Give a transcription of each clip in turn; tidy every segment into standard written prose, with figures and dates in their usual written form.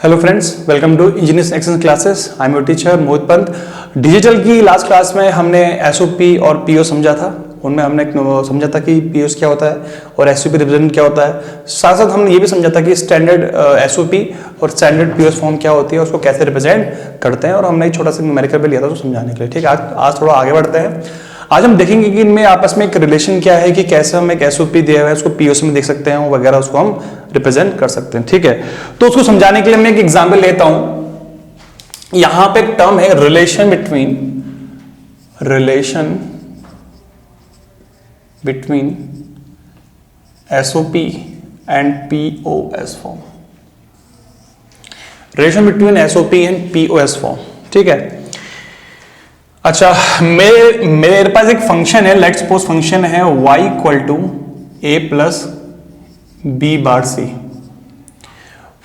Hello friends, welcome to engineers essence classes. I am your teacher Mohit Pant. Digital की last class में हमने SOP और PO समझा था। उनमें हमने समझा था कि पीओस क्या होता है और एसओपी रिप्रेजेंट क्या होता है। साथ साथ हमने ये भी समझा था कि स्टैंडर्ड एसओपी और स्टैंडर्ड पीओस फॉर्म क्या होती है, उसको कैसे रिप्रेजेंट करते हैं, और हमने एक छोटा सा न्यूमेरिकल भी लिया था उसको समझाने के लिए। ठीक है, आज थोड़ा आगे बढ़ते हैं। आज हम देखेंगे कि इनमें आपस में एक रिलेशन क्या है, कि कैसे हम एक एसओपी दिया हुआ है उसको पीओस में देख सकते हैं वगैरह, उसको हम रिप्रेजेंट कर सकते हैं। ठीक है, तो उसको समझाने के लिए मैं एक एग्जांपल लेता हूं। यहां पे एक टर्म है relation between SOP and POS form. Relation between SOP and POS form. ठीक है, अच्छा, मेरे पास एक फंक्शन है, लेट्स सपोज फंक्शन है y equal to a plus B bar C.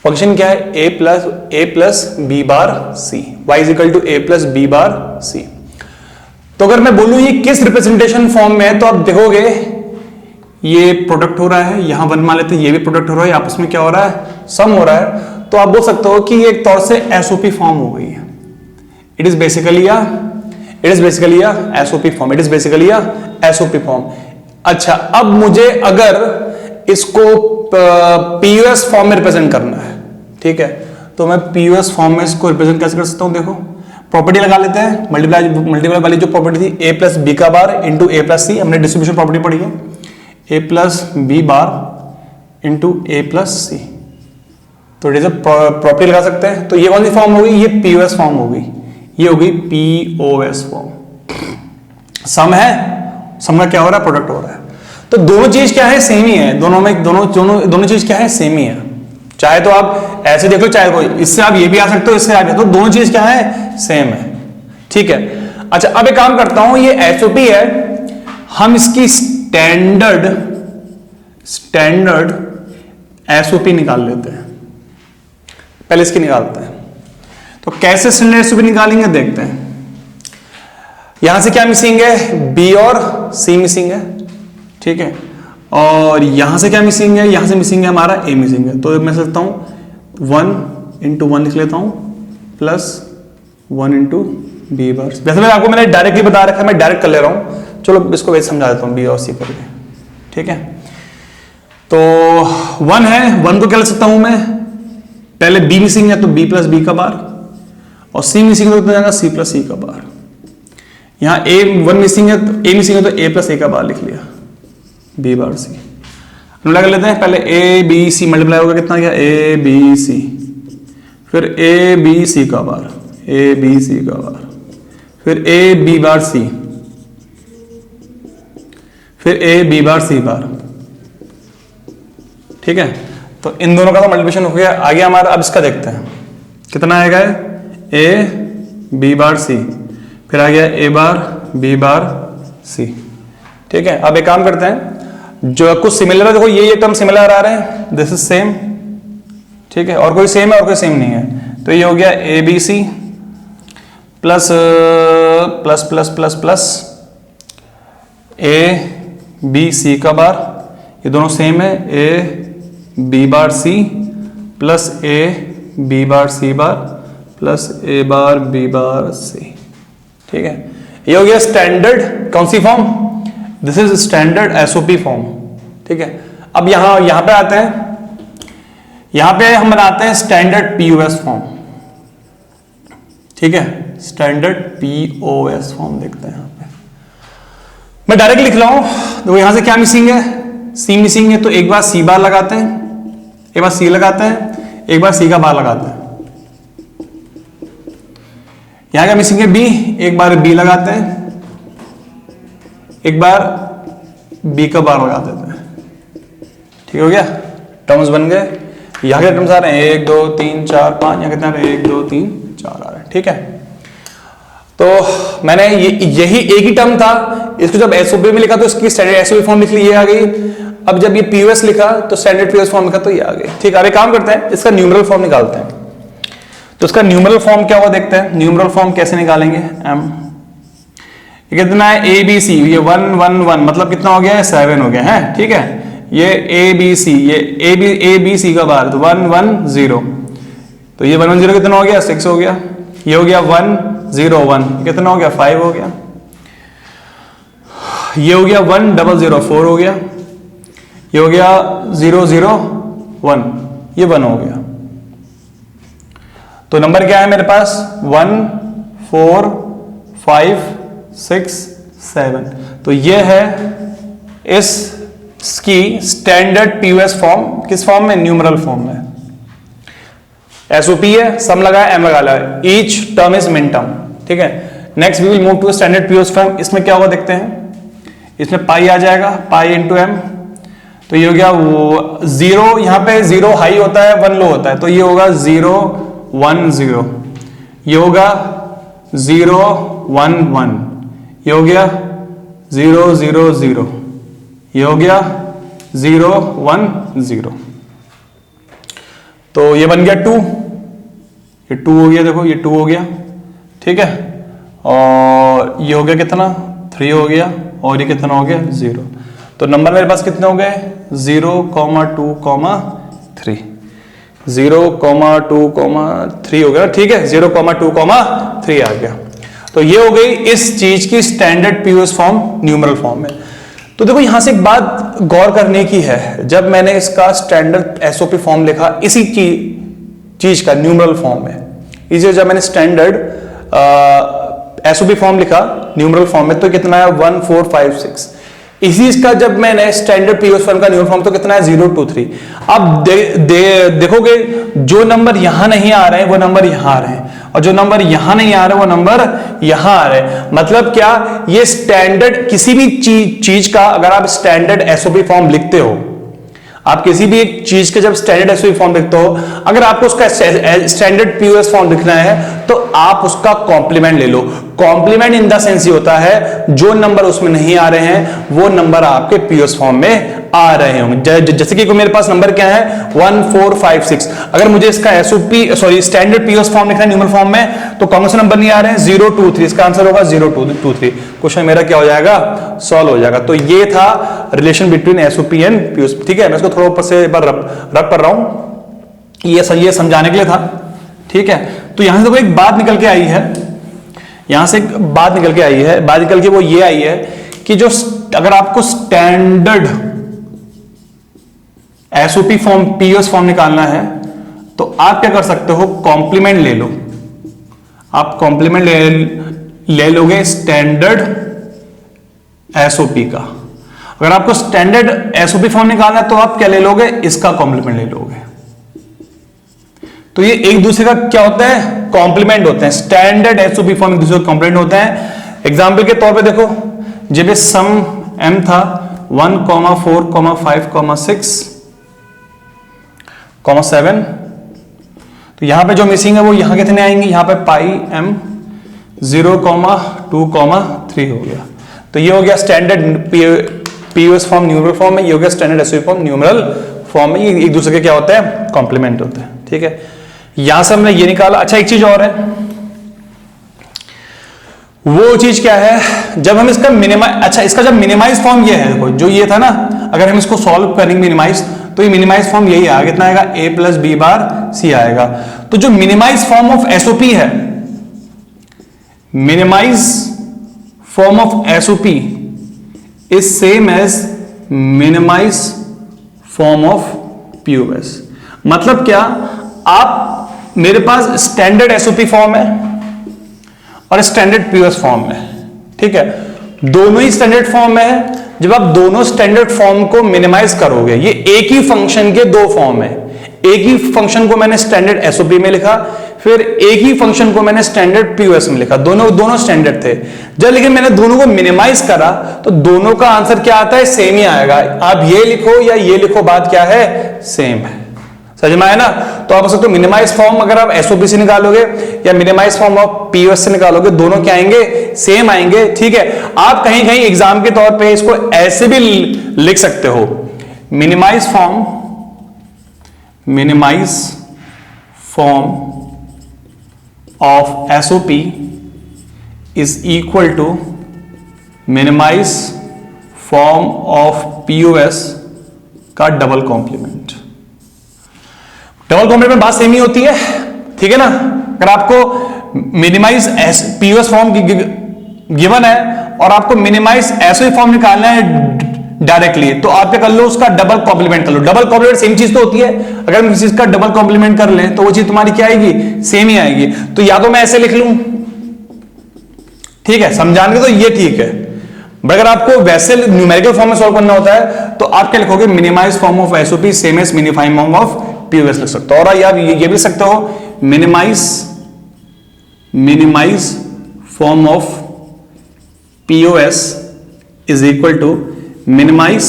Function क्या है? a plus B bar C, y is equal to a plus B bar C. तो अगर मैं बोलूं ये किस रिप्रेजेंटेशन फॉर्म में है, तो आप देखोगे ये प्रोडक्ट हो रहा है, यहां वन मान लेते हैं, ये भी प्रोडक्ट हो रहा है, आपस में क्या हो रहा है? सम हो रहा है। तो आप बोल सकते हो कि ये एक तौर से एसओपी फॉर्म हो गई है। It is basically SOP form. अच्छा, अब मुझे अगर इसको पीओएस फॉर्म में रिप्रेजेंट करना है, ठीक है, तो मैं पीओएस फॉर्म में इसको रिप्रेजेंट कैसे कर सकता हूं? देखो, प्रॉपर्टी लगा लेते हैं। मल्टीप्लाई वाली जो प्रॉपर्टी थी, ए प्लस बी का बार इंटू ए प्लस सी, हमने डिस्ट्रीब्यूशन प्रॉपर्टी पढ़ी है, ए plus B bar into A plus सी। तो प्रॉपर्टी लगा सकते हैं। तो ये कौन सी फॉर्म होगी? ये पीओएस फॉर्म होगी, ये होगी पीओएस फॉर्म। सम है, सम का क्या हो रहा है? प्रोडक्ट हो रहा है। तो दोनों चीज क्या है? सेम ही है। दोनों चीज क्या है? सेम ही है। चाहे तो आप ऐसे देख लो, चाहे कोई इससे आप ये भी आ सकते हो, इससे आप, तो दोनों चीज क्या है? सेम है। ठीक है, अच्छा, अब एक काम करता हूं, ये एसओपी है, हम इसकी स्टैंडर्ड एसओपी निकाल लेते हैं। पहले इसकी निकालते हैं। तो कैसे स्टैंडर्ड एसओपी निकालेंगे देखते हैं। यहां से क्या मिसिंग है? बी और सी मिसिंग है। ठीक है, और यहां से क्या मिसिंग है? यहां से मिसिंग है हमारा ए मिसिंग है। तो मैं सोचता हूं 1 इंटू 1 लिख लेता हूं, प्लस 1 इंटू बी बार। वैसे मैंने डायरेक्टली बता रखा है, मैं डायरेक्ट कर ले रहा हूं। चलो इसको वैसे समझा देता हूं, बी और सी करके। ठीक है, तो 1 है, 1 को क्या लिख सकता हूं मैं? पहले बी मिसिंग है तो बी प्लस बी का बार, और सी मिसिंग है तो जाएगा सी प्लस सी का बार। यहां ए 1 मिसिंग है, तो ए मिसिंग है तो ए प्लस ए का बार लिख लिया, बी बार सी। मल्टीप्लाई कर लेते हैं। पहले ए बी सी मल्टीप्लाई होगा, कितना गया? ए बी सी, फिर ए बी सी का बार, ए बी सी का बार, फिर ए बी बार सी, फिर ए बी बार सी बार। ठीक है, तो इन दोनों का तो मल्टीप्लिकेशन हो गया। आगे हमारा, अब इसका देखते हैं कितना आएगा। ए बी बार सी, फिर आ गया ए बार बी बार सी। ठीक है, अब एक काम करते हैं, जो कुछ सिमिलर है, देखो ये टर्म सिमिलर आ रहे हैं, दिस इज सेम। ठीक है, और कोई सेम है और कोई सेम नहीं है। तो ये हो गया A B C plus plus plus plus plus A B C का बार, ये दोनों सेम है, A B bar C plus A B bar C bar plus A bar B bar C. ठीक है, ये हो गया स्टैंडर्ड कौन सी form? This is standard SOP form. ठीक है, अब यहां पे आते हैं, यहां पे हम बनाते हैं स्टैंडर्ड पीओएस फॉर्म। ठीक है, स्टैंडर्ड पीओएस फॉर्म देखते हैं। यहां पे मैं डायरेक्ट लिख रहा हूं। तो यहां से क्या मिसिंग है? सी मिसिंग है, तो एक बार सी बार लगाते हैं, एक बार सी लगाते हैं, एक बार सी का बार लगाते हैं। यहां क्या मिसिंग है? बी, एक बार बी लगाते हैं, एक बार बी का बार लगा देते हैं। ठीक हो गया, टर्म्स बन गए। यहां के टर्म्स आ रहे हैं 1 2 3 4 5, यहां कितना 1 2 3 4 आ रहे हैं। ठीक है, तो मैंने यही एक ही टर्म था, इसको जब एसओपी में लिखा तो इसकी स्टैंडर्ड एसओपी फॉर्म लिख ली, ये आ गई। अब जब ये पीओएस लिखा तो स्टैंडर्ड पीओएस फॉर्म लिखा तो ये आ गई। ठीक है, अब एक काम करते हैं, इसका न्यूमेरल फॉर्म निकालते हैं। तो इसका न्यूमेरल फॉर्म क्या होगा देखते हैं। न्यूमेरल फॉर्म कैसे निकालेंगे? एम, कितना है? ए बी सी, ये 1 1 1 मतलब कितना हो गया? 7 हो गया है। ठीक है, ये ए बी सी, ये ए बी सी का बार, तो 1 1 0, तो ये 1 1 0 कितना हो गया 6 हो गया, ये हो गया 1 0 1 कितना हो गया 5 हो गया, ये हो गया 1 0 0 4 हो गया, ये हो गया 0 0 1 ये 1 हो गया। तो नंबर क्या है मेरे पास 1 4 5 6 7। तो ये है इसकी स्टैंडर्ड पीयूएस फॉर्म, किस फॉर्म में न्यूमरल फॉर्म में। एसओपी है, सम लगा है, एम लगा है, each term is min term, ठीक है। Next we will move to standard POS form. इसमें क्या होगा देखते हैं, इसमें पाई आ जाएगा, पाई इंटू एम। तो ये हो गया वो 0, यहां पे 0 हाई होता है 1 लो होता है, तो ये होगा 0 1 0, ये होगा 0 1 1, ये हो गया 0 0 0, ये हो गया 0 1 0। तो ये बन गया 2, ये 2 हो गया, देखो ये 2 हो गया, ठीक है। और ये हो गया कितना 3 हो गया, और ये कितना हो गया 0। तो नंबर मेरे पास कितने हो गए 0 2 3, 0 2 3 हो गया, ठीक है। 0 2 3 आ गया। तो ये हो गई इस चीज की standard POS form numeral form में। तो देखो यहां से एक बात गौर करने की है, जब मैंने इसका स्टैंडर्ड एसओपी फॉर्म लिखा इसी चीज का न्यूमरल फॉर्म में, इसी जब मैंने स्टैंडर्ड एसओपी फॉर्म लिखा न्यूमरल फॉर्म में, तो कितना है 1 4 5 6। इसी इसका जब मैंने स्टैंडर्ड पीयूएस फॉर्म का न्यूमरल फॉर्म, तो कितना है 0 2 3। अब देखोगे जो नंबर यहां नहीं आ रहे हैं वो नंबर यहां आ रहे हैं, और जो नंबर यहां नहीं आ रहे वो नंबर यहां आ रहे हैं। मतलब क्या, ये स्टैंडर्ड किसी भी चीज का अगर आप स्टैंडर्ड एसओपी फॉर्म लिखते हो, आप किसी भी एक चीज के जब स्टैंडर्ड एसओपी फॉर्म लिखते हो, अगर आपको उसका स्टैंडर्ड पीयूएस फॉर्म लिखना है तो आप उसका कॉम्प्लीमेंट ले लो। कॉम्प्लीमेंट इन द सेंस ये होता है जो नंबर उसमें नहीं आ रहे हैं वो नंबर आपके पीयूएस फॉर्म में आ रहे होंगे। जैसे कि मेरे पास नंबर क्या है 1 4 5 6, अगर मुझे इसका एसओपी स्टैंडर्ड पीयूएस फॉर्म लिखना है न्यूमरल फॉर्म में, तो कौन से नंबर नहीं आ रहे हैं 0 2 3, इसका आंसर होगा 0 2 3। क्वेश्चन मेरा क्या हो जाएगा सॉल्व हो जाएगा। तो ये था relation between SOP and PUS, ठीक है। मैं इसको थोड़ा ऊपर से एक बार रब कर रहा हूं, ये समझाने के लिए था, ठीक है। तो यहां से देखो एक बात निकल के आई है, यहां से एक बात निकल के आई है, बात निकल के वो ये आई है कि जो अगर आपको standard SOP form PUS form निकालना है तो आप क्या कर सकते हो, कॉम्प्लीमेंट ले लो। आप कॉम्प्लीमेंट ले लोगे स्टैंडर्ड एसओपी का। अगर आपको स्टैंडर्ड एसओपी फॉर्म निकालना है तो आप क्या ले लोगे, इसका कॉम्प्लीमेंट ले लोगे। तो ये एक दूसरे का क्या होता है, कॉम्प्लीमेंट होते हैं। स्टैंडर्ड एसओपी फॉर्म एक दूसरे का कॉम्प्लीमेंट होते हैं। एग्जाम्पल के तौर पे देखो, जब ये सम एम था 1 4 5 6 7, तो यहां पे जो मिसिंग है वो यहां कितने आएंगे, यहां पे पाई एम 0 2 3 हो गया। तो ये हो गया standard POS form numeral form में, ये हो गया standard SOP form numeral form में। ये एक दूसरे के क्या होते हैं, कॉम्प्लीमेंट होते हैं, ठीक है। यहां से हमने ये निकाला। अच्छा एक चीज और है, वो चीज क्या है, जब हम इसका मिनिमाइज, अच्छा इसका जब मिनिमाइज फॉर्म ये है, देखो जो ये था ना, अगर हम इसको सॉल्व करेंगे मिनिमाइज, तो ये मिनिमाइज फॉर्म यही आएगा, कितना आएगा a + b * c आएगा। तो जो मिनिमाइज फॉर्म ऑफ एसओपी है, minimise form of SOP is same as minimise form of POS. मतलब क्या, आप मेरे पास स्टैंडर्ड एसओपी फॉर्म है और स्टैंडर्ड पीयूएस फॉर्म है, ठीक है। दोनों ही स्टैंडर्ड फॉर्म में है। जब आप दोनों स्टैंडर्ड फॉर्म को मिनिमाइज करोगे, ये एक ही फंक्शन के दो फॉर्म है। एक ही फंक्शन को मैंने स्टैंडर्ड एसओपी में लिखा, फिर एक ही फंक्शन को मैंने स्टैंडर्ड पीयूएस में लिखा, दोनों स्टैंडर्ड थे। जब लेकिन मैंने दोनों को मिनिमाइज करा तो दोनों का आंसर क्या आता है, सेम ही आएगा। आप ये लिखो या ये लिखो, बात क्या है, सेम है। समझ में आया ना। तो आप सकते हो मिनिमाइज फॉर्म अगर आप एसओपी से निकालोगे या मिनिमाइज फॉर्म ऑफ पीयूएस से निकालोगे, दोनों क्या आएंगे, सेम आएंगे, ठीक है। आप कहीं कहीं एग्जाम के तौर पे इसको ऐसे भी लिख सकते हो, minimise form of SOP is equal to minimise form of POS का डबल कॉम्प्लीमेंट। डबल कॉम्प्लीमेंट में बात सेम ही होती है, ठीक है ना। अगर आपको मिनिमाइज पीओएस फॉर्म गिवन है और आपको मिनिमाइज एसओपी फॉर्म निकालना है डायरेक्टली, तो आप क्या कर लो, उसका डबल कॉम्प्लीमेंट कर लो। डबल कॉम्प्लीमेंट सेम चीज तो होती है, अगर हम किसी चीज का डबल कॉम्प्लीमेंट कर लें तो वो चीज तुम्हारी क्या आएगी, सेम ही आएगी। तो या तो मैं ऐसे लिख लूं, ठीक है, समझाने तो ये ठीक है, बट अगर आपको वैसे न्यूमेरिकल फॉर्म में सॉल्व करना होता है तो आप क्या लिखोगे, minimize form of SOP same as minifying form of POS लिख सकते हो। और आप ये भी लिख सकते हो, minimise form of POS is equal to minimise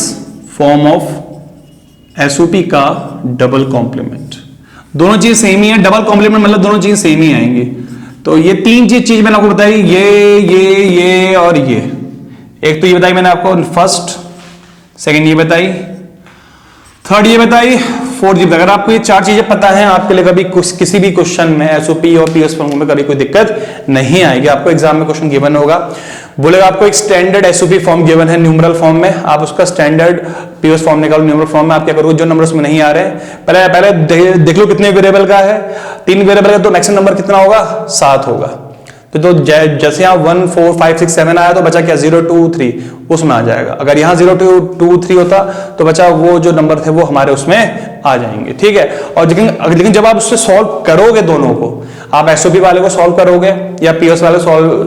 form of SOP का डबल कॉम्प्लीमेंट। दोनों चीज सेम ही है, डबल कॉम्प्लीमेंट मतलब दोनों चीज सेम ही आएंगी। तो ये तीन चीज मैंने आपको बताई, ये और ये। एक तो ये बताई मैंने आपको फर्स्ट, सेकंड ये बताई, थर्ड ये बताई, फोर्थ ये बताई। अगर आपको ये चार चीजें पता है, आपके लिए कभी किसी भी क्वेश्चन में एसओपी और पीओएस फॉर्म में कभी कोई दिक्कत नहीं आएगी। आपको एग्जाम में क्वेश्चन गिवन होगा, बोलेगा आपको एक स्टैंडर्ड एसओपी फॉर्म गिवन है न्यूमरल फॉर्म में, आप उसका स्टैंडर्ड पीओएस फॉर्म निकालो न्यूमरल फॉर्म में। आप क्या करोगे, जो नंबर उसमें नहीं आ रहे हैं पहले देख लो कितने वेरिएबल का है, 3 वेरिएबल का, तो मैक्सिमम नंबर कितना होगा, 7 होगा। तो जैसे यहाँ 1 4 5 6 7 आया तो बचा क्या, 0 2 3 उसमें आ जाएगा। अगर यहाँ 0 2 2 3 होता तो बचा वो जो नंबर थे वो हमारे उसमें आ जाएंगे, ठीक है। और लेकिन जब आप उससे सॉल्व करोगे, दोनों को आप एसओपी वाले को सॉल्व करोगे या पीओएस वाले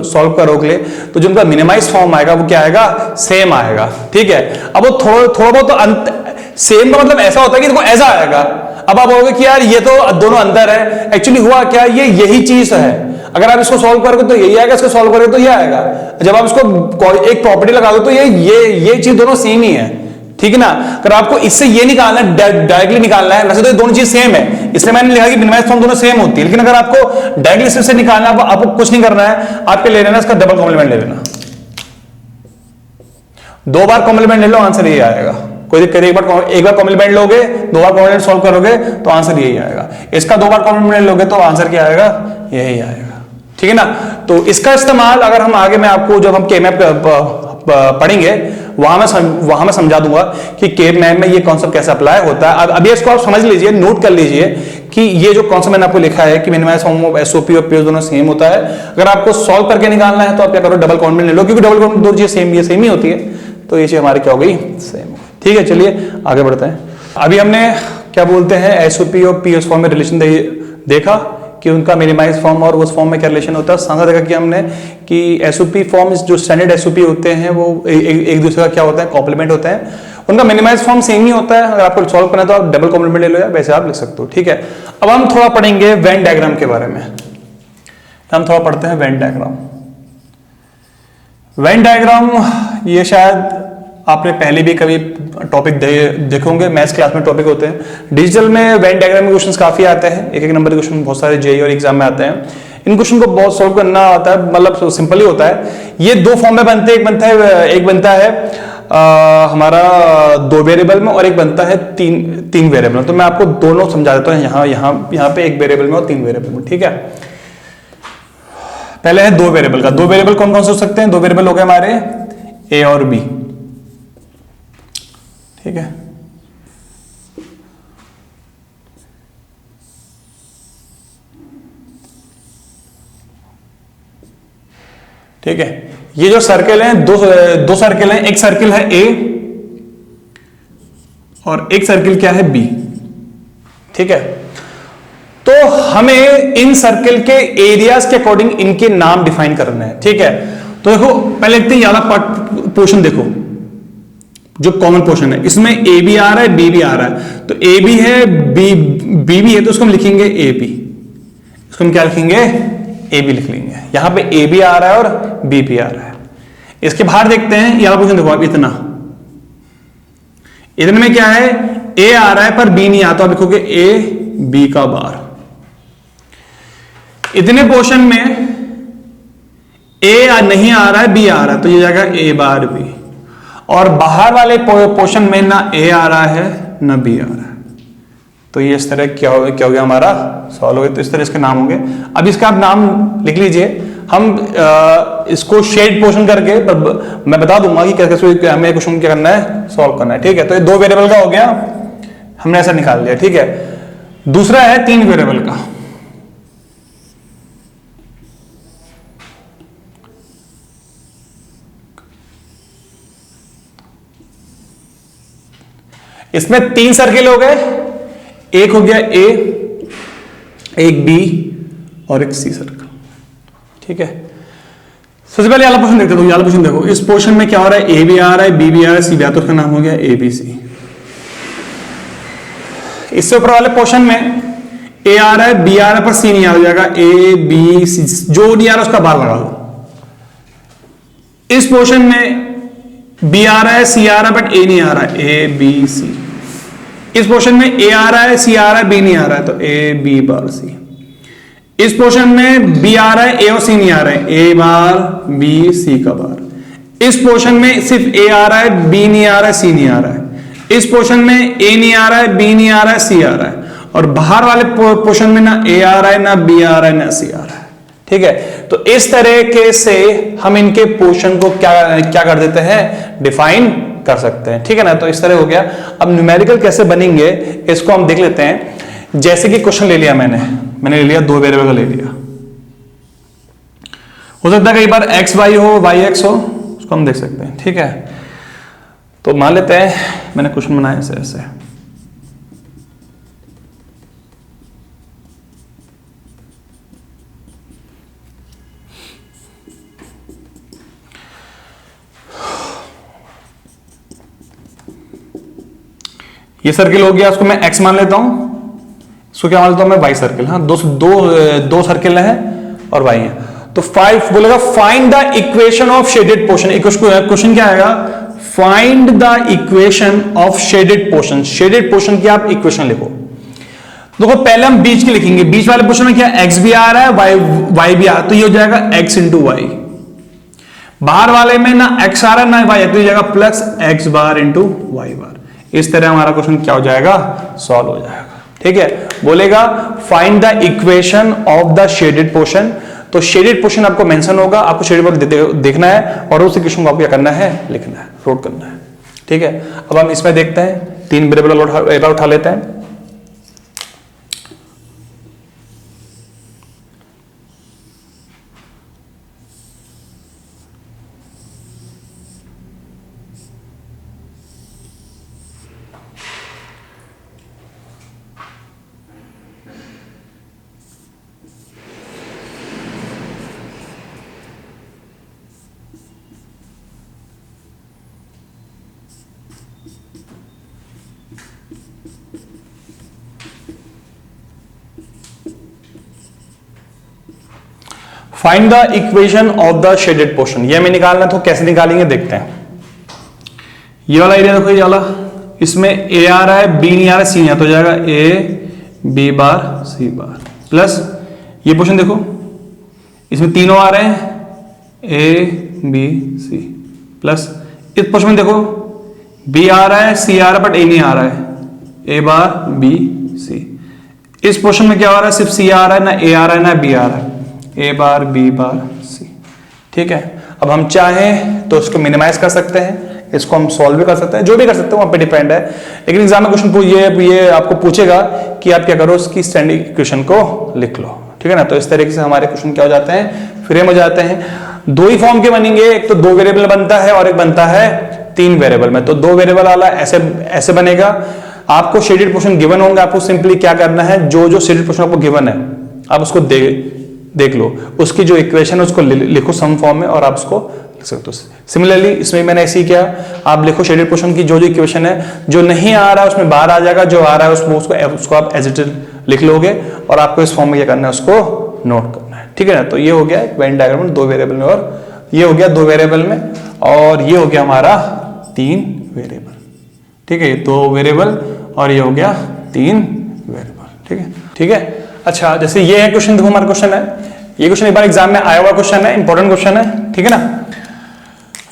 सॉल्व करोगे, तो जो उनका मिनिमाइज फॉर्म आएगा वो क्या आएगा, सेम आएगा, ठीक है। अब वो थोड़ा बहुत सेम का मतलब ऐसा होता है कि देखो ऐसा आएगा। अब आप बोलोगे कि यार ये तो दोनों अंतर है, एक्चुअली हुआ क्या, ये यही चीज है। अगर आप इसको सॉल्व करोगे तो यही आएगा, इसको सॉल्व करोगे तो ये आएगा। जब आप इसको एक प्रॉपर्टी लगा दो तो ये चीज दोनों सेम ही है, ठीक है ना। अगर आपको इससे ये निकालना है, डायरेक्टली निकालना है, वैसे तो ये दोनों चीज सेम है, इसलिए मैंने लिखा कि मिनिमाइज फॉर्म दोनों सेम होती है। लेकिन अगर आपको डायरेक्टली इससे निकालना है, आपको कुछ नहीं करना है, आपके ले लेना इसका डबल कॉम्प्लीमेंट ले लेना। 2 बार कॉम्प्लीमेंट ले लो, आंसर यही आएगा। कोई दिक्कत, एक बार कॉम्प्लीमेंट लोगे, 2 बार कॉम्प्लीमेंट सॉल्व करोगे तो आंसर यही आएगा। इसका 2 बार कॉम्प्लीमेंट लोगे तो आंसर क्या आएगा, यही आएगा, ठीक है ना। तो इसका इस्तेमाल अगर हम आगे, मैं आपको जब हम के मैप पढ़ेंगे वहां मैं समझा दूंगा कि के मैप में ये कॉन्सेप्ट कैसे अप्लाई होता है। अभी इसको आप समझ लीजिए, नोट कर लीजिए कि ये जो कॉन्सेप्ट मैंने आपको लिखा है कि मिनिमाइज फॉर्म ऑफ एसओपी और पीओएस दोनों सेम होता है। अगर आपको सॉल्व करके निकालना है तो आप क्या करो, डबल कॉम्प्लीमेंट ले लो, क्योंकि डबल कॉम्प्लीमेंट दो चीजें सेम ही होती है, तो ये चीज हमारी क्या हो गई, सेम। ठीक है, चलिए आगे बढ़ते हैं। अभी हमने क्या बोलते हैं, एसओपी और पीओएस फॉर्म में रिलेशन देखा कि उनका मिनिमाइज फॉर्म और उस फॉर्म में क्या रिलेशन होता है। साथ देखा कि हमने कि एसओपी फॉर्म जो स्टैंडर्ड एसओपी होते हैं वो एक दूसरे का क्या होता है, कॉम्प्लीमेंट होता है। उनका मिनिमाइज फॉर्म सेम ही होता है। अगर आपको सॉल्व करना है तो आप डबल कॉम्प्लीमेंट ले लो या वैसे आप लिख सकते हो, ठीक है। अब हम थोड़ा पढ़ेंगे वेन डायग्राम के बारे में। हम थोड़ा पढ़ते हैं वेन डायग्राम। वेन डायग्राम ये शायद आपने पहले भी कभी टॉपिक देखे होंगे, मैथ्स क्लास में टॉपिक होते हैं। डिजिटल में वेन डायग्राम के क्वेश्चंस काफी आते हैं, एक नंबर के क्वेश्चन बहुत सारे जेईई और एग्जाम में आते हैं। इन क्वेश्चन को बहुत सॉल्व करना आता है, मतलब सिंपल ही होता है। ये 2 फॉर्म में बनते हैं, एक बनता है हमारा 2 वेरिएबल में और एक बनता है 3 वेरिएबल में। तो मैं आपको दोनों समझा देता हूँ, यहाँ पे 1 वेरिएबल में और 3 वेरिएबल में, ठीक है। पहले है 2 वेरिएबल का। 2 वेरिएबल कौन कौन से हो सकते हैं, 2 वेरिएबल हो गए हमारे ए और बी, ठीक है। ठीक है, ये जो सर्कल है, दो सर्कल हैं। एक सर्कल है ए और एक सर्कल क्या है बी, ठीक है। तो हमें इन सर्कल के एरियाज के अकॉर्डिंग इनके नाम डिफाइन करने हैं, ठीक है। तो देखो पहले देखते हैं, याला पोर्शन देखो, जो कॉमन पोर्शन है इसमें ए भी आ रहा है, बी भी आ रहा है। तो ए भी है, बी भी है, तो उसको हम लिखेंगे ए बी। इसको हम क्या लिखेंगे, ए बी लिख लेंगे। यहां पे ए भी आ रहा है और बी भी आ रहा है। इसके बाहर देखते हैं, यहां पोर्शन देखो आप, इतने में क्या है, ए आ रहा है पर बी नहीं आता, आप लिखोगे ए बी का बार। इतने पोर्शन में ए नहीं आ रहा है, बी आ रहा है, तो ये जाएगा ए बार बी। और बाहर वाले पोर्शन में ना ए आ रहा है ना बी आ रहा है, तो ये इस तरह क्या हो गया हमारा, सॉल्व हो गया। तो इस तरह इसके नाम होंगे। अब इसका आप नाम लिख लीजिए। हम इसको शेड पोर्शन करके मैं बता दूंगा कि कैसे हमें क्वेश्चन क्या करना है, सॉल्व करना है, ठीक है। तो ये 2 वेरिएबल का हो गया, हमने ऐसा निकाल लिया, ठीक है। दूसरा है 3 वेरिएबल का। इसमें 3 सर्किल हो गए, एक हो गया ए, एक बी और एक सी सर्कल। ठीक है, सबसे पहले वाला पोर्शन देखते हो। ये वाला पोर्शन देखो, इस पोर्शन में क्या हो रहा है, ए भी आ रहा है, बी भी आ रहा है, सी भी आ रहा है, तो उसका नाम हो गया ए बी सी। इससे ऊपर वाले पोर्शन में ए आ रहा है, बी आ रहा है, पर सी नहीं आ जाएगा, ए बी सी, जो नहीं आ रहा उसका बार लगा दो। इस पोर्शन में बी आ रहा है, सी आ रहा है, बट ए नहीं आ रहा है, ए बी सी। इस पोर्शन में ए आ रहा है, सी आ रहा है, बी नहीं आ रहा है, तो ए बी बार सी। इस पोर्शन में बी आ रहा है, ए और सी नहीं आ रहा है, ए बार बी सी का बार। इस पोर्शन में सिर्फ ए आ रहा है, बी नहीं आ रहा है, सी नहीं आ रहा है। इस पोर्शन में ए नहीं आ रहा है, बी नहीं आ रहा है, सी आ रहा है। और बाहर वाले पोर्शन में ना ए आ रहा है, ना बी आ रहा है, ना सी आ रहा है। ठीक है, तो इस तरह से हम इनके पोर्शन को क्या कर देते हैं, डिफाइन कर सकते हैं। ठीक है ना, तो इस तरह हो गया। अब न्यूमेरिकल कैसे बनेंगे इसको हम देख लेते हैं। जैसे कि क्वेश्चन ले लिया मैंने ले लिया, 2 वेरिएबल का ले लिया। हो सकता है कई बार एक्स वाई हो, वाई एक्स हो, उसको हम देख सकते हैं। ठीक है, तो मान लेते हैं मैंने क्वेश्चन बनाया ऐसे ऐसे। ये सर्किल हो गया, उसको मैं एक्स मान लेता हूं, इसको क्या मान लेता हूं मैं, वाई सर्किल। हाँ, दो सर्किल है और वाई है। तो 5 बोलेगा find the equation of shaded portion. Question क्या आएगा, find the equation of shaded portion. Shaded portion की आप इक्वेशन लिखो। देखो पहले हम बीच की लिखेंगे। बीच वाले पोर्शन में क्या, एक्स भी आ रहा है, वाई भी आ रहा है, तो ये हो जाएगा एक्स इंटू वाई। बाहर वाले में ना एक्स आ रहा है ना वाई, तो ये जाएगा plus x bar into Y बार। इस तरह हमारा क्वेश्चन क्या हो जाएगा, सॉल्व हो जाएगा। ठीक है, बोलेगा find the equation of the shaded portion. तो शेडेड पोर्शन आपको मेंशन होगा, आपको शेडेड पोर्शन देखना है और उस इक्वेशन को आपको क्या करना है, लिखना है, नोट करना है। ठीक है, अब हम इसमें देखते हैं, 3 वेरिएबल उठा लेते हैं। Find the equation of the shaded portion. ये हमें निकालना है, तो कैसे निकालेंगे देखते हैं। ये वाला एरिया देखो, ये वाला, इसमें ए आ रहा है, बी नहीं आ रहा है, सी नहीं आ रहा, तो हो जाएगा A B bar C bar plus ये पोर्शन देखो, इसमें तीनों आ रहे हैं, ए बी सी प्लस इस पोर्शन में देखो बी आ रहा है, सी आ रहा है, बट ए नहीं आ रहा है, ए बार बी सी। इस पोर्शन में क्या आ रहा है, सिर्फ सी आ रहा है, ना ए आ रहा है ना बी आ रहा है, ए बार बी बार सी। ठीक है, अब हम चाहें तो इसको मिनिमाइज कर सकते हैं, इसको हम सॉल्व भी कर सकते हैं, जो भी कर सकते हैं वहां पे डिपेंड है। लेकिन एग्जाम में क्वेश्चन ये आपको पूछेगा कि आप क्या करो, उसकी स्टैंडर्ड इक्वेशन को लिख लो। ठीक है ना, तो इस तरीके से हमारे क्वेश्चन क्या हो जाते हैं, फ्रेम हो जाते हैं। 2 ही फॉर्म के बनेंगे, एक तो 2 वेरिएबल बनता है और एक बनता है 3 वेरिएबल में। तो 2 वेरिएबल वाला ऐसे बनेगा। आपको शेडेड पोर्शन गिवन होंगे, आपको सिंपली क्या करना है, जो शेडेड पोर्शन आपको गिवन है आप उसको देख लो, उसकी जो इक्वेशन है उसको लिखो सम फॉर्म में और आप उसको लिख सकते हो। सिमिलरली इसमें मैंने ऐसे ही किया, आप लिखो शेडेड पोर्शन की जो इक्वेशन है, जो नहीं आ रहा है उसमें बाहर आ जाएगा, जो आ रहा है उसको आप एज इट इज लिख लोगे और आपको इस फॉर्म में क्या करना है, उसको नोट करना है। ठीक है ना, तो ये हो गया वेन डायग्राम में 2 वेरिएबल में, और ये हो गया 2 वेरिएबल में, और ये हो गया हमारा 3 वेरिएबल। ठीक है, 2 वेरिएबल और ये हो गया 3 वेरिएबल। ठीक है, ठीक है। अच्छा, जैसे ये है क्वेश्चन, देखो हमारा क्वेश्चन है, ये क्वेश्चन एक बार एग्जाम में आया हुआ क्वेश्चन है, इंपॉर्टेंट क्वेश्चन है। ठीक है ना,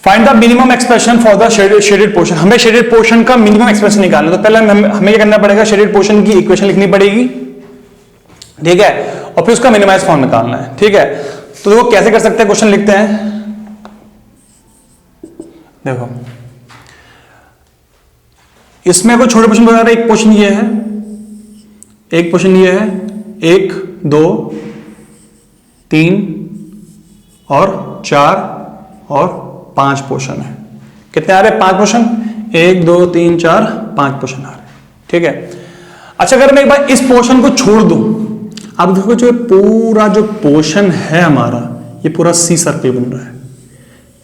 find the minimum expression for the shaded portion. हमें शेडेड पोर्शन का मिनिमम एक्सप्रेशन निकालना है, तो पहले हमें क्या करना पड़ेगा, शेडेड पोर्शन की इक्वेशन लिखनी पड़ेगी। ठीक है, और फिर उसका मिनिमाइज फॉर्म निकालना है। ठीक है, तो देखो कैसे कर सकते हैं, क्वेश्चन लिखते हैं। देखो इसमें कोई छोटे पोर्शन बता रहे, एक पोर्शन ये है, एक पोर्शन ये है, 1 2 3 और 4 और 5 पोर्शन है। कितने आ रहे हैं, 5 पोर्शन। 1 2 3 4 5 पोर्शन आ रहे हैं, ठीक है। अच्छा, अगर मैं एक बार इस पोर्शन को छोड़ दूं, आप देखो जो पूरा जो पोर्शन है हमारा, ये पूरा सी सर्कल बन रहा है।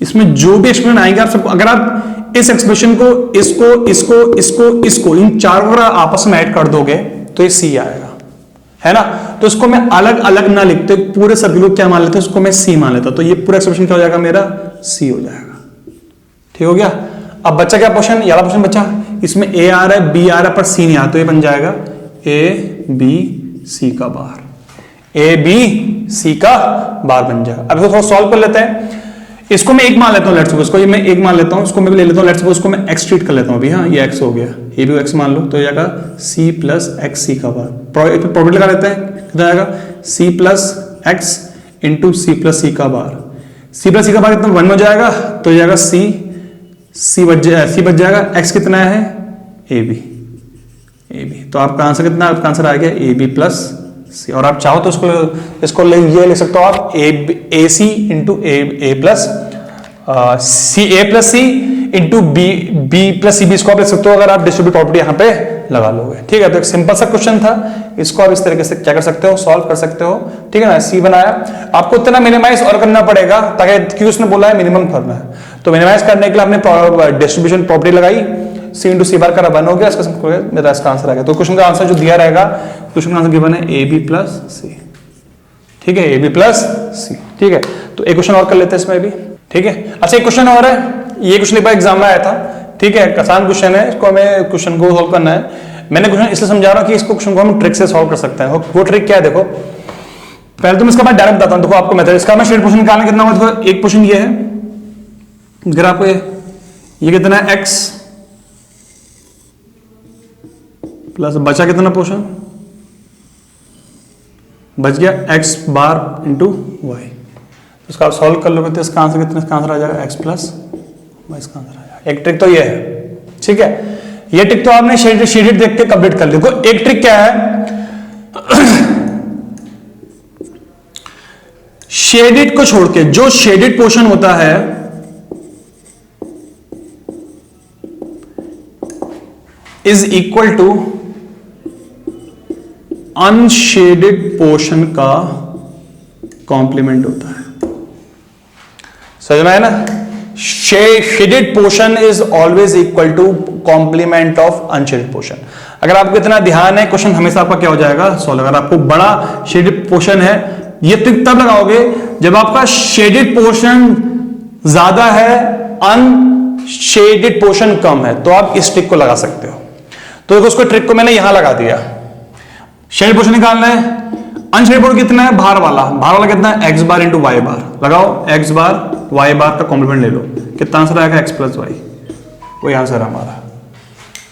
इसमें जो भी एक्सप्रेशन आएंगे आप सबको, अगर आप इस एक्सप्रेशन को इसको इसको इसको इसको इन चारों को आपस में ऐड कर दोगे तो ये सी आएगा, है ना। तो इसको मैं अलग अलग ना लिखते, पूरे सर्कल को क्या मान लेते हैं, उसको मैं सी मान लेता, तो ये पूरा एक्सप्रेशन क्या हो जाएगा मेरा, सी हो जाएगा। ठीक हो गया। अब बच्चा क्या पोर्शन, ये वाला पोर्शन बचा, इसमें ए आ रहा है, बी आ रहा है, पर सी नहीं आ, तो ये बन जाएगा ए बी सी का बार, ए बी सी का बार बन जाएगा। अब इसको थोड़ा सॉल्व कर लेते हैं। इसको मैं एक मान लेता हूं, लेट्स सपोज इसको ये मैं एक मान लेता हूं, इसको मैं ले लेता हूं, लेट्स सपोज इसको मैं एक्स ट्रीट कर लेता हूं अभी। हाँ, ये एक्स हो गया, ये भी एक्स मान लो, तो ये जाएगा सी प्लस एक्स सी का बार। प्रॉपर्टी लगा लेते हैं, कितना आएगा, C plus X into C plus C का बार। सी प्लस सी का बार कितना, 1 हो जाएगा, तो ये जाएगा सी बच जाएगा, एक्स कितना है, ए बी। तो आपका आंसर कितना, आपका आंसर आ गया ए बी प्लस सी। और आप चाहो तो इसको ये लिख सकते हो आप A C into A plus C, A plus C into B plus C B, इसको आप लिख सकते हो अगर आप डिस्ट्रीब्यूट प्रॉपर्टी यहाँ पे लगा लोगे। ठीक है, तो एक सिंपल सा क्वेश्चन था, इसको आप इस तरीके से क्या कर सकते हो, सॉल्व कर सकते हो। ठीक है ना, सी बनाया, आपको इतना मिनिमाइज और करना पड़ेगा, ताकि क्यों उसने बोला है मिनिमम करना है, तो मिनिमाइज करने के लिए हमने डिस्ट्रीब्यूशन प्रॉपर्टी लगाई, सी इंटू सी बार का 1 हो गया, मेरा इसका आंसर आ गया। तो क्वेश्चन का आंसर जो दिया रहेगा, क्वेश्चन का आंसर गिवन है ए बी प्लस सी। ठीक है, ए बी प्लस सी। ठीक है, तो एक क्वेश्चन और कर लेते हैं इसमें भी। ठीक है, अच्छा एक क्वेश्चन और है, ये क्वेश्चन एक बार एग्जाम में आया था। ठीक है, आसान क्वेश्चन है, इसको हमें क्वेश्चन को सॉल्व करना है। मैंने क्वेश्चन इसलिए समझा रहा हूं कि इसको क्वेश्चन को हम ट्रिक से सॉल्व कर सकते हैं। वो ट्रिक क्या है, देखो पहले तो मैं इसका मैं डायरेक्ट बताता हूं। देखो आपको मेथड, इसका मैं शेड पोर्शन निकालना कितना होगा, देखो एक पोर्शन ये है, अगर आपको ये कितना है एक्स प्लस बचा कितना पोर्शन, बच गया एक्स बार इंटू वाई। उसका आप सॉल्व कर लोगे तो इसका आंसर कितना, इसका आंसर आ जाएगा एक्स प्लस वाई, इसका आंसर आ जाएगा। एक ट्रिक तो ये है, ठीक है, ये ट्रिक तो आपने शेडेड देख के कंप्लीट कर ली। देखो एक ट्रिक क्या है, शेडेड को छोड़ के जो शेडेड पोर्शन होता है is equal to unshaded portion का कॉम्प्लीमेंट होता है। समझ में आया ना, shaded portion is always equal to complement of unshaded portion. अगर आपको इतना ध्यान है, क्वेश्चन हमेशा आपका क्या हो जाएगा, सॉल्व। अगर आपको बड़ा शेडेड पोर्शन है, ये ट्रिक तब लगाओगे जब आपका शेडेड पोर्शन ज्यादा है, अनशेडेड पोर्शन कम है, तो आप इस ट्रिक को लगा सकते हो। तो देखो उसको ट्रिक को मैंने यहां लगा दिया। शेडेड पोर्शन निकालना है, अनशेडेड पोर्शन कितना है, बाहर वाला कितना है, एक्स बार इंटू वाई बार। लगाओ एक्स बार वाई बार का कॉम्प्लीमेंट ले लो, कितना आंसर आएगा, एक्स प्लस वाई। वही आंसर हमारा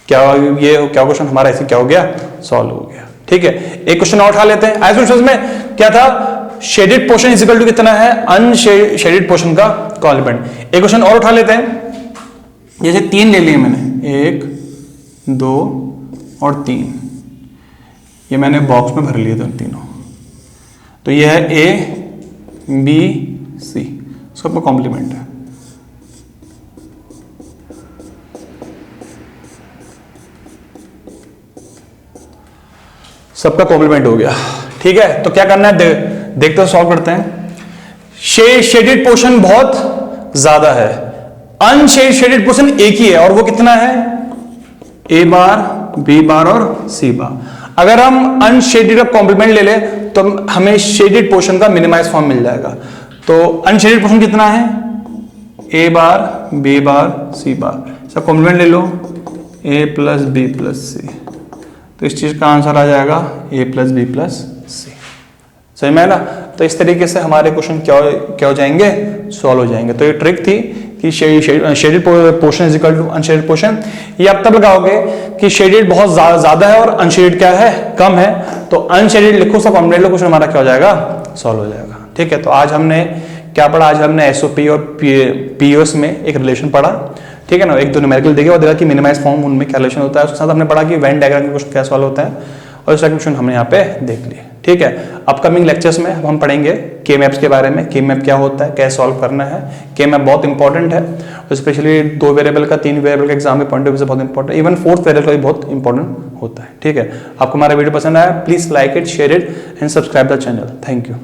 क्या, ये क्या क्वेश्चन हमारा ऐसे क्या हो गया, सॉल्व हो गया। ठीक है, एक क्वेश्चन और उठा लेते हैं। ऐसे क्वेश्चन में क्या था, shaded portion is equal to कितना है, अनशेडेड पोर्शन का कॉम्प्लीमेंट। एक क्वेश्चन और उठा लेते हैं, जैसे 3 ले लिए मैंने, 1 2 और 3, ये मैंने बॉक्स में भर लिए थे तीनों। तो ये है ए बी सी, सबका कॉम्प्लीमेंट है। सबका कॉम्प्लीमेंट हो गया। ठीक है, तो क्या करना है, देखते हो, सॉल्व करते हैं। शेडेड पोर्शन बहुत ज्यादा है, अनशेडेड पोर्शन एक ही है, और वो कितना है, ए बार बी बार और सी बार। अगर हम अनशेडेड का कॉम्प्लीमेंट ले ले तो हमें शेडेड पोर्शन का मिनिमाइज फॉर्म मिल जाएगा। तो अनशेडेड पोर्शन कितना है, ए बार बी बार सी बार, इसका कॉम्प्लीमेंट ले लो, ए प्लस बी प्लस सी। तो इस चीज का आंसर आ जाएगा ए प्लस बी प्लस सी। सही में ना, तो इस तरीके से हमारे क्वेश्चन क्या हो जाएंगे, सॉल्व हो जाएंगे। तो ये ट्रिक थी कि shaded portion is equal to unshaded portion. ये आप तब लगाओगे कि शेडेड बहुत ज्यादा है और अनशेडेड क्या है, कम है। तो अनशेडेड लिखो, सब कॉम्प्लीमेंट लो, क्वेश्चन हमारा क्या हो जाएगा, सॉल्व हो जाएगा। ठीक है, तो आज हमने क्या पढ़ा, आज हमने एसओपी और पीओएस में एक रिलेशन पढ़ा। ठीक है ना, एक दो न्यूमेरिकल देखे और देखा कि मिनिमाइज फॉर्म उनमें क्या रिलेशन होता है। उसके साथ हमने पढ़ा कि वेन डायग्राम में क्वेश्चन क्या सॉल्व होता है, और इसका क्वेश्चन हमने यहाँ पे देख लिया। ठीक है। अपकमिंग लेक्चर्स में हम पढ़ेंगे के मैप्स के बारे में, के मैप क्या होता है, कैसे सॉल्व करना है। के मैप बहुत इंपॉर्टेंट है, स्पेशली 2 वेरिएबल का 3 वेरिएबल का एग्जाम के पॉइंट ऑफ व्यू से बहुत इंपॉर्टेंट, इवन 4th वेरिएबल का भी बहुत इंपॉर्टेंट होता है। ठीक है, आपको हमारा वीडियो पसंद आया, please like it, share it and subscribe the channel. Thank you.